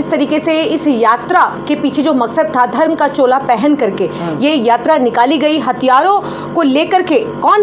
जिस तरीके से इस यात्रा के पीछे जो मकसद था, धर्म का चोला पहन करके ये यात्रा निकाली गई, हथियारों को लेकर के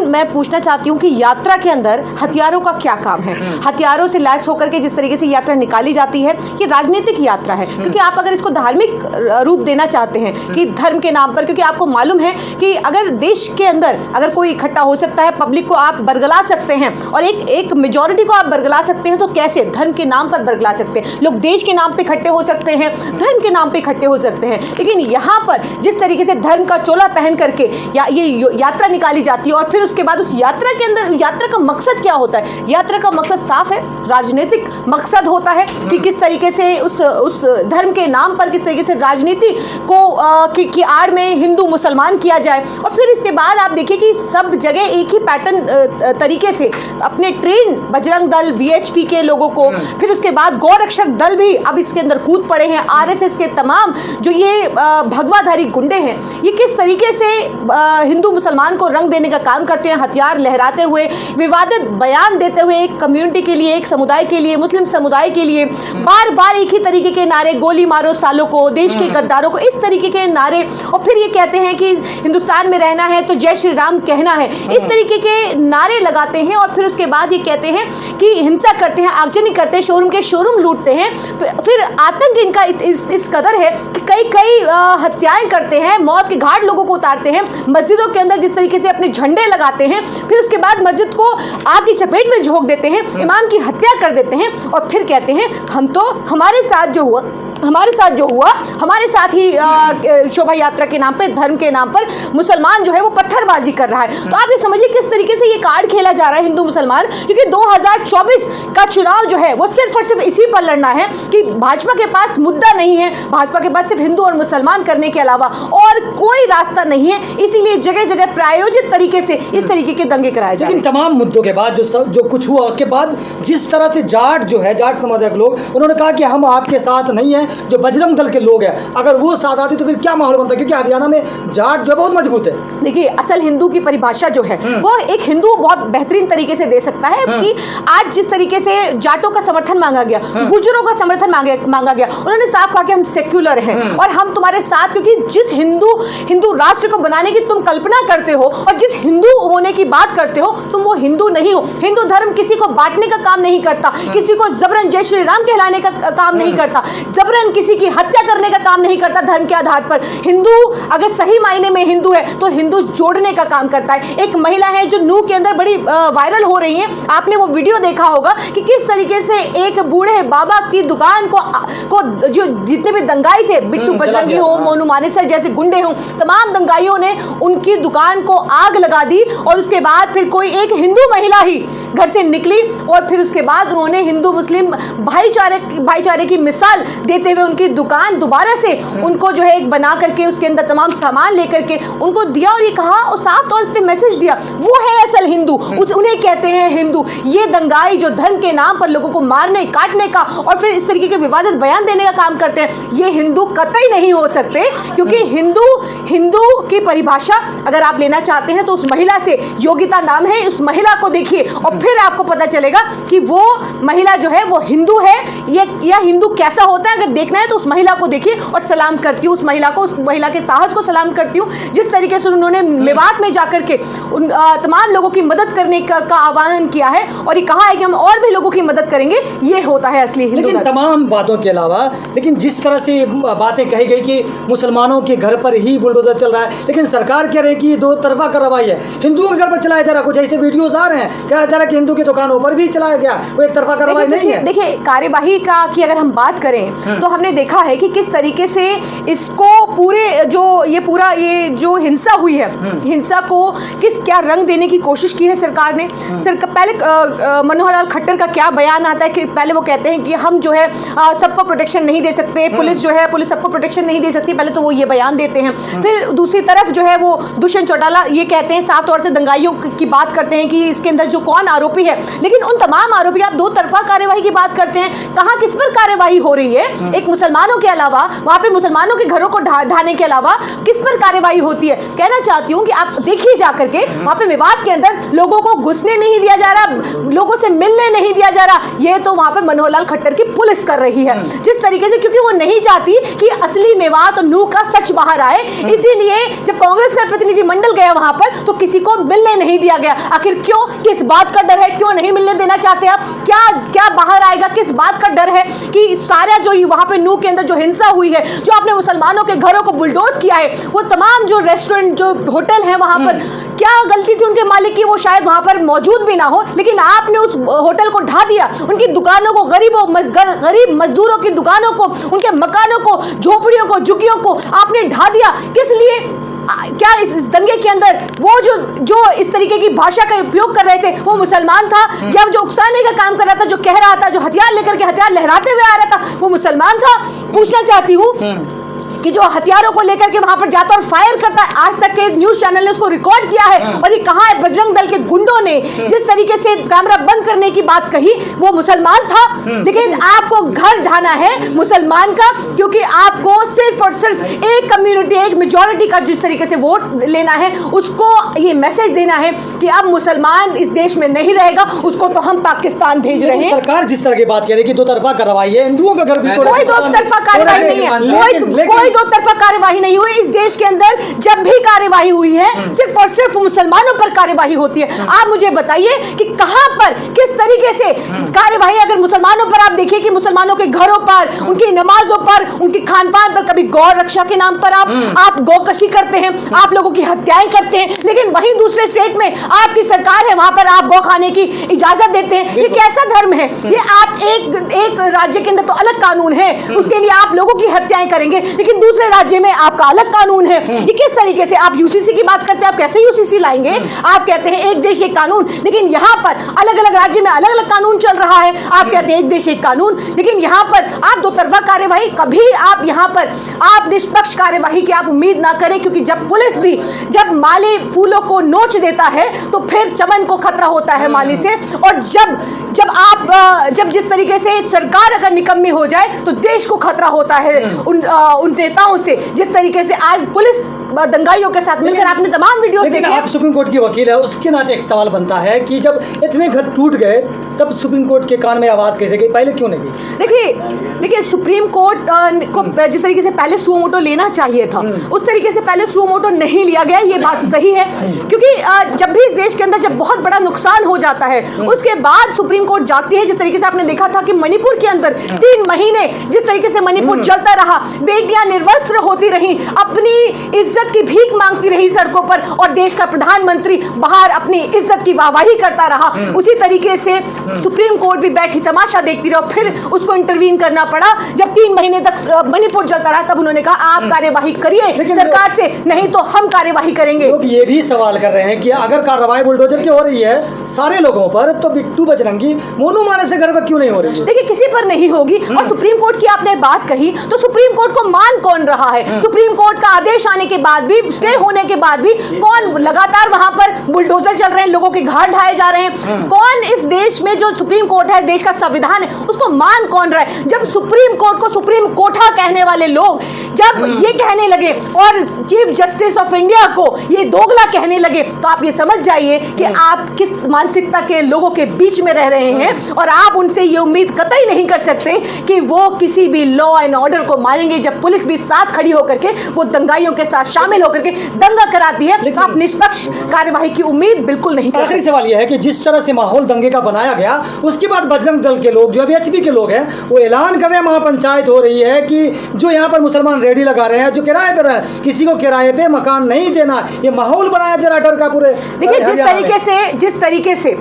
मैं पूछना चाहती हूँ कि यात्रा के अंदर हथियारों का क्या काम है? हथियारों से लैस होकर के जिस तरीके से यात्रा निकाली जाती है, ये राजनीतिक यात्रा है, क्योंकि आप अगर इसको धार्मिक रूप देना चाहते हैं कि धर्म के नाम पर, क्योंकि आपको मालूम है कि अगर देश के अंदर अगर कोई इकट्ठा हो सकता है, पब्लिक को आप बरगला सकते हैं और एक मेजॉरिटी को आप बरगला सकते हैं, तो कैसे धर्म के नाम पर बरगला सकते हैं? लोग देश के नाम पे इकट्ठे हो सकते हैं, धर्म के नाम पे इकट्ठे हो सकते हैं, लेकिन यहाँ पर जिस तरीके से धर्म का चोला पहन करके ये यात्रा निकाली जाती है और फिर उसके बाद उस यात्रा के अंदर यात्रा का मकसद क्या होता है? यात्रा का मकसद साफ है, राजनीतिक मकसद होता है कि किस तरीके से उस धर्म के नाम पर किस तरीके से राजनीति को की आड़ में हिंदू मुसलमान किया जाए। और फिर इसके बाद आप देखिए कि सब जगह एक ही पैटर्न तरीके से अपने ट्रेन बजरंग दल, वीएचपी के लोगों को, फिर उसके बाद गौरक्षक दल भी अब इसके अंदर कूद पड़े हैं, आरएसएस के तमाम जो ये भगवाधारी गुंडे हैं, ये किस तरीके से हिंदू मुसलमान को रंग देने का काम करते हैं, हथियार लहराते हुए, विवादित बयान देते हुए, एक कम्युनिटी के लिए, एक समुदाय के लिए, मुस्लिम समुदाय के लिए बार बार एक ही तरीके के नारे, गोली मारो सालों को, देश के गद्दारों को, इस तरीके के नारे, और फिर ये कहते हैं कि हिंदुस्तान में रहना है तो जय श्री राम कहना है, इस तरीके के नारे लगाते हैं। और फिर उसके बाद ये कहते हैं कि हिंसा करते हैं, आगजनी करते हैं, शोरूम के शोरूम लूटते हैं, फिर आतंक इनका इस कदर है कि कई हत्याएं करते हैं, मौत के घाट लोगों को उतारते हैं, मस्जिदों के अंदर जिस तरीके से अपने झंडे लगाते हैं, फिर उसके बाद मस्जिद को आग की चपेट में झोंक देते हैं, इमाम की हत्या कर देते हैं, और फिर कहते हैं हमारे साथ जो हुआ हमारे साथ ही शोभा यात्रा के नाम पे, धर्म के नाम पर मुसलमान जो है वो पत्थरबाजी कर रहा है। तो आप ये समझिए किस तरीके से ये कार्ड खेला जा रहा है हिंदू मुसलमान, क्योंकि 2024 का चुनाव जो है वो सिर्फ और सिर्फ इसी पर लड़ना है कि भाजपा के पास मुद्दा नहीं है, भाजपा के पास सिर्फ हिंदू और मुसलमान करने के अलावा और कोई रास्ता नहीं है, इसीलिए जगह जगह प्रायोजित तरीके से इस तरीके के दंगे कराए जा रहे हैं। लेकिन तमाम मुद्दों के बाद जो कुछ हुआ उसके बाद जिस तरह से जाट समाज के लोग उन्होंने कहा कि हम आपके साथ नहीं हैं, जो बजरंग दल के लोग हैं, अगर वो साथ आते तो फिर क्या माहौल बनता, क्योंकि हरियाणा में जाट जो बहुत मजबूत है। देखिए, असल हिंदू की परिभाषा जो है वो एक हिंदू बहुत बेहतरीन तरीके से दे सकता है कि आज जिस तरीके से जाटों का समर्थन मांगा गया, गुर्जरों का समर्थन मांगा गया, उन्होंने साफ कहा कि हम सेक्युलर हैं और हम तुम्हारे साथ, क्योंकि जिस हिंदू राष्ट्र को बनाने की तुम कल्पना करते हो और जिस हिंदू होने की बात करते हो, तुम वो हिंदू नहीं हो। हिंदू धर्म किसी को बांटने का काम नहीं करता, किसी को जबरन जय श्री राम कहलाने का काम नहीं करता, जबरन किसी की हत्या करने का काम नहीं करता धर्म के आधार पर। हिंदू अगर सही मायने में हिंदू है तो हिंदू जोड़ने का काम करता है। एक महिला है जो नू के अंदर बड़ी वायरल हो रही है, आपने वो वीडियो देखा होगा कि किस तरीके से एक बूढ़े बाबा की दुकान को जो जितने भी दंगाई थे, बिट्टू बजरंगी हो, मोनू मानेसर जैसे गुंडे हो, तमाम दंगाइयों ने उनकी दुकान को आग लगा दी और उसके बाद फिर कोई एक हिंदू महिला ही घर से निकली और फिर उसके बाद उन्होंने हिंदू मुस्लिम भाईचारे की मिसाल देते हुए उनकी दुकान दोबारा से उनको जो है एक बना करके उसके अंदर तमाम सामान लेकर के उनको दिया और ये कहा और साफ तौर पे मैसेज दिया, वो है असल हिंदू, उन्हें कहते हैं हिंदू। ये दंगाई जो धर्म के नाम पर लोगों को मारने काटने का और फिर इस तरीके के विवादित बयान देने का काम करते हैं, ये हिंदू कतई नहीं हो सकते, क्योंकि हिंदू की परिभाषा अगर आप लेना चाहते हैं तो उस महिला से योगिता नाम है, उस महिला को देखिए और फिर आपको पता चलेगा कि वो महिला जो है वो हिंदू है। यह हिंदू कैसा होता है अगर देखना है तो उस महिला को देखिए और सलाम करती हूँ उस महिला के साहस को सलाम करती हूँ, जिस तरीके से उन्होंने मेवात में जाकर के उन तमाम लोगों की मदद करने का आह्वान किया है और ये कहा है कि हम और भी लोगों की मदद करेंगे। ये होता है असली हिंदू। लेकिन तमाम बातों के अलावा लेकिन जिस तरह से बातें कही गई कि मुसलमानों के घर पर ही बुलडोजर चल रहा है, लेकिन सरकार कह रही है कि दो तरफा कार्रवाई है, हिंदुओं के घर पर चलाया जा रहा, कुछ ऐसे वीडियोस आ रहे हैं कहा जा रहा है कि हिंदू की दुकानों पर भी चलाया गया, वो एक तरफा कार्रवाई नहीं है। देखिए, कार्यवाही का की अगर हम बात करें तो हमने देखा है कि किस तरीके से इसको ये जो हिंसा हुई है, हिंसा को क्या रंग देने की कोशिश की है सरकार ने। पहले मनोहर लाल खट्टर का क्या बयान आता है कि पहले वो कहते हैं कि हम जो है सबको प्रोटेक्शन नहीं दे सकते, पुलिस सबको प्रोटेक्शन नहीं दे सकती, पहले तो वो ये बयान देते हैं। फिर दूसरी तरफ जो है वो दुष्यंत चौटाला ये कहते हैं, साफ तौर से दंगाइयों की बात करते हैं कि इसके अंदर जो कौन आरोपी है, लेकिन उन तमाम आरोपी, आप दो तरफा कार्यवाही की बात करते हैं, कहाँ किस पर कार्यवाही हो रही है। एक मुसलमानों के अलावा वहाँ पे मुसलमानों के घरों को ढाने के अलावा किस पर कार्रवाई होती है? कहना चाहती हूँ कि आप देखिए जाकर के वहाँ पे विवाद के अंदर लोगों को घुसने नहीं दिया जा रहा, लोगों से मिलने नहीं दिया जा रहा। ये तो वहाँ पर मनोहर लाल खट्टर की पुलिस कर रही है जिस तरीके से, क्योंकि वो नहीं चाहती कि असली मेवात और नूह का सच बाहर आए। इसीलिए जब कांग्रेस का प्रतिनिधिमंडल गया वहां पर तो किसी को मिलने नहीं दिया गया। आखिर क्यों? किस बात का डर है? क्यों नहीं मिलने देना चाहते आप? क्या क्या बाहर आएगा? किस बात का डर है कि सारा जो वहां पे नूह के अंदर जो हिंसा हुई है, जो आपने मुसलमानों के घरों को बुलडोज किया है, वो तमाम जो रेस्टोरेंट जो होटल है वहां पर, क्या गलती थी उनके मालिक की? वो शायद वहां पर मौजूद भी ना हो, लेकिन आपने उस होटल को ढा दिया, उनकी दुकानों को, गरीब मजदूरों की दुकानों को, उनके मकानों को, झोपड़ियों को, झुग्गियों को आपने ढा दिया। किस लिए? क्या इस दंगे के अंदर वो जो इस तरीके की भाषा का उपयोग कर रहे थे वो मुसलमान था? जब जो उकसाने का काम कर रहा था, जो कह रहा था, जो हथियार लेकर के हथियार लहराते हुए आ रहा था, वो मुसलमान था? पूछना चाहती हूँ कि जो हथियारों को लेकर के वहां पर जाता और फायर करता है, आज तक के न्यूज चैनल ने उसको रिकॉर्ड किया है और ये कहा है बजरंग दल के गुंडों ने जिस तरीके से कैमरा बंद करने की बात कही, वो मुसलमान था। लेकिन आपको घर ढाना है मुसलमान का, क्योंकि आपको सिर्फ और सिर्फ एक कम्युनिटी, एक मेजॉरिटी का जिस तरीके से वोट लेना है, उसको ये मैसेज देना है कि अब मुसलमान इस देश में नहीं रहेगा, उसको तो हम पाकिस्तान भेज रहे हैं। सरकार जिस तरह की बात कह रही है कि दो तरफा कार्रवाई है, हिंदुओं का घर भी कोई दो तरफा कार्रवाई नहीं है, कोई दो तरफा कार्यवाही नहीं हुई। इस देश के अंदर जब भी कार्यवाही हुई है सिर्फ और सिर्फ मुसलमानों पर कार्यवाही होती है। आप मुझे बताइए कि कहां पर, किस तरीके से कार्यवाही? अगर मुसलमानों पर आप देखिए कि मुसलमानों के घरों पर, उनकी नमाजों पर, उनकी खान पान पर, कभी गौ रक्षा के नाम पर आप गौकशी करते हैं, आप लोगों की हत्याएं करते हैं, लेकिन वहीं दूसरे स्टेट में आपकी सरकार है, वहां पर आप गौ खाने की इजाजत देते हैं। ये कैसा धर्म है? ये आप एक राज्य के अंदर तो अलग कानून है, उसके लिए आप लोगों की हत्याएं करेंगे, लेकिन दूसरे राज्य में आपका अलग कानून है। ये किस तरीके से? आप यूसीसी की बात करते हैं, आप कैसे यूसीसी लाएंगे? आप कहते हैं एक देश एक कानून, लेकिन यहाँ पर अलग अलग राज्य में अलग अलग कानून चल रहा है। आप कहते हैं एक देश एक कानून, लेकिन यहाँ पर आप दो तरफा कार्यवाही, कभी आप यहाँ पर आप निष्पक्ष कार्यवाही की आप उम्मीद ना करें, क्योंकि जब पुलिस भी जब माली फूलों को नोच देता है तो फिर चमन को खतरा होता है माली से। और जब जिस तरीके से सरकार अगर निकम्मी हो जाए तो देश को खतरा होता है उन नेताओं से, जिस तरीके से आज पुलिस दंगाइयों के साथ मिलकर आपने तमाम वीडियो देखे। आप सुप्रीम कोर्ट की वकील है, उसके नाते एक सवाल बनता है कि जब इतने घर टूट गए तब सुप्रीम कोर्ट के कान में आवाज कैसे गई, पहले क्यों नहीं गई? देखिए सुप्रीम कोर्ट को जिस तरीके से पहले सुओ मोटो लेना चाहिए था, उस तरीके से पहले सुओ मोटो नहीं लिया गया, ये बात सही है। क्योंकि जब भी इस देश के अंदर जब बहुत बड़ा नुकसान हो जाता है उसके बाद सुप्रीम कोर्ट जाती है। जिस तरीके से आपने देखा था कि मणिपुर के अंदर 3 महीने जिस तरीके से मणिपुर जलता रहा, बेटियां निर्वस्त्र होती रही, अपनी इज्जत की भीख मांगती रही सड़कों पर, और देश का प्रधानमंत्री बाहर अपनी इज्जत की वाहवाही करता रहा। उसी तरीके से सुप्रीम कोर्ट भी बैठी तमाशा देखती रही, फिर उसको इंटरवीन करना पड़ा। जब 3 महीने तक मणिपुर चलता रहा तब उन्होंने कहा आप कार्यवाही करिए सरकार से, नहीं तो हम कार्यवाही करेंगे। लोग ये भी सवाल कर रहे हैं कि अगर कार्रवाई बुलडोजर की हो रही है सारे लोगों पर, तो बिट्टू बजरंगी मोनू माने से घर पर क्यों नहीं हो रही है? देखिए किसी पर नहीं होगी। और सुप्रीम कोर्ट की आपने बात कही, तो सुप्रीम कोर्ट को मान कौन रहा है? सुप्रीम कोर्ट का आदेश आने के बाद भी, स्टे होने के बाद भी कौन लगातार वहां पर बुलडोजर चल रहे हैं, लोगों के घर ढाए जा रहे हैं? कौन इस देश में जो सुप्रीम कोर्ट है, देश का संविधान है, उसको मान कौन रहा है? जब सुप्रीम कोर्ट को सुप्रीम कोठा कहने वाले लोग जब ये कहने लगे और चीफ जस्टिस ऑफ इंडिया को ये दोगला कहने लगे, तो आप ये समझ जाइए कि आप किस मानसिकता के लोगों के बीच में रह रहे हैं। और आप उनसे ये उम्मीद कतई नहीं कर सकते कि वो किसी भी लॉ एंड ऑर्डर को मानेंगे। जब पुलिस भी साथ खड़ी होकर के वो दंगाइयों के साथ शामिल होकर के दंगा कराती है, तो आप निष्पक्ष कार्यवाही की उम्मीद बिल्कुल नहीं कर सकते। आखिरी सवाल यह है कि जिस तरह से माहौल दंगे का बनाया गया, उसके बाद बजरंग दल के लोग जो अभी एचपी के लोग हैं वो ऐलान कर रहे हैं, महापंचायत हो रही है कि जो यहाँ पर मुसलमान रेडी लगा रहे हैं, जो किराए पर है, किसी को किराए पे मकान नहीं देना, ये माहौल बनाया जरा डर का पूरे। देखिए जिस तरीके से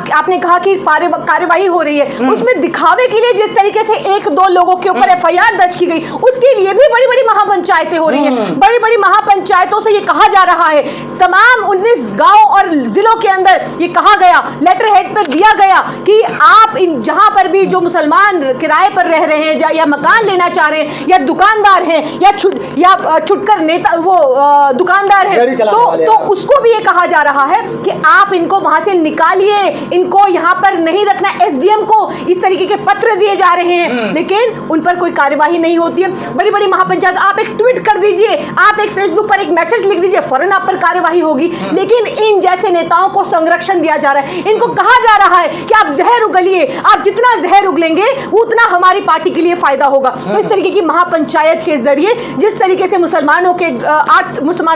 आपने कहा कि कार्यवाही हो रही है, उसमें दिखावे के लिए जिस तरीके से 1-2 लोगों के ऊपर एफआईआर दर्ज की गई, उसके लिए भी बड़ी बड़ी महापंचायतें हो रही हैं। बड़ी बड़ी महापंचायतों से ये कहा जा रहा है, तमाम 19 गांव और जिलों के अंदर ये कहा गया, लेटर हेड पे दिया गया कि आप इन जहां पर भी जो मुसलमान किराए पर रह रहे हैं या मकान लेना चाह रहे हैं या दुकानदार हैं या छुटकर नेता वो दुकानदार है तो उसको भी ये कहा जा रहा है कि आप इनको वहां से निकालिए, इनको यहाँ पर नहीं रखना। एसडीएम को इस तरीके के पत्र दिए जा रहे हैं लेकिन उन पर कोई कार्यवाही नहीं होती है। बड़ी बड़ी महापंचायत, आप एक ट्वीट कर दीजिए, आप एक फेसबुक पर एक मैसेज लिख दीजिए, फौरन आप पर कार्यवाही होगी। लेकिन इन जैसे नेताओं को संरक्षण दिया जा रहा है, इनको कहा जा रहा है कि आप जहर उगलिए, आप जितना जहर उगलेंगे उतना हमारी पार्टी के लिए फायदा होगा। तो इस तरीके की महापंचायत के जरिए जिस तरीके से मुसलमानों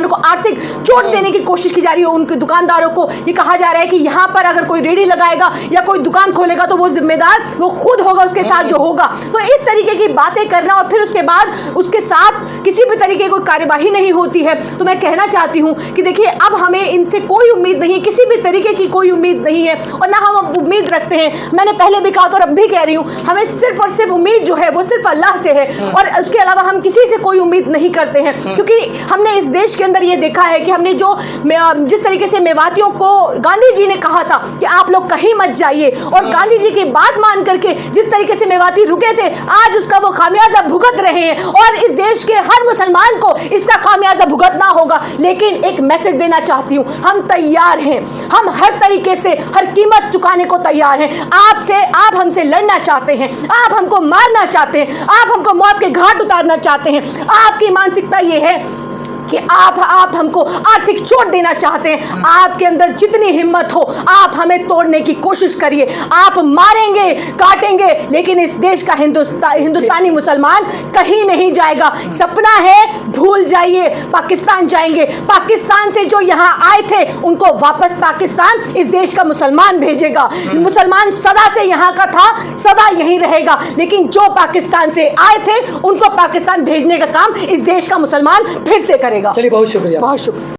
को आर्थिक चोट देने की कोशिश की जा रही है, उनके दुकानदारों को ये कहा जा रहा है कि यहाँ पर अगर कोई रेडी लगाएगा या कोई दुकान खोलेगा तो वो जिम्मेदार वो खुद होगा, उसके साथ जो होगा। तो इस तरीके की बातें करना और फिर उसके बाद उसके साथ किसी भी तरीके की कोई कार्यवाही नहीं होती है। तो मैं कहना चाहती हूँ कि देखिए, अब हमें इनसे कोई उम्मीद नहीं, किसी भी तरीके की कोई उम्मीद नहीं है और ना हम अब उम्मीद रखते हैं। मैंने पहले भी कहा तो अब भी कह रही हूँ, हमें सिर्फ और सिर्फ उम्मीद जो है वो सिर्फ अल्लाह से है और उसके अलावा हम किसी से कोई उम्मीद नहीं करते हैं। क्योंकि हमने इस देश के अंदर ये देखा है कि हमने जो जिस तरीके से मेवातियों को गांधी जी ने कहा था कि आप लोग कहीं मत जाइए और गांधी जी की बात मान करके जिस तरीके से मेवाती रुके थे, आज उसका वो खामियाजा भुगत रहे हैं और इस देश के हर मुसलमान को इसका खामियाजा भुगतना होगा। लेकिन एक मैसेज देना चाहती हूँ, हम तैयार हैं, हम हर तरीके से हर कीमत चुकाने को तैयार हैं। आप हमसे लड़ना चाहते हैं, आप हमको मारना चाहते हैं, आप हमको मौत के घाट उतारना चाहते हैं, आपकी मानसिकता ये है कि आप हमको आर्थिक चोट देना चाहते हैं। आपके अंदर जितनी हिम्मत हो आप हमें तोड़ने की कोशिश करिए, आप मारेंगे काटेंगे लेकिन इस देश का हिंदुस्तानी मुसलमान कहीं नहीं जाएगा। सपना है भूल जाइए, पाकिस्तान जाएंगे, पाकिस्तान से जो यहाँ आए थे उनको वापस पाकिस्तान इस देश का मुसलमान भेजेगा। मुसलमान सदा से यहाँ का था, सदा यहीं रहेगा, लेकिन जो पाकिस्तान से आए थे उनको पाकिस्तान भेजने का काम इस देश का मुसलमान फिर से करेगा। चलिए, बहुत शुक्रिया। बहुत शुक्रिया।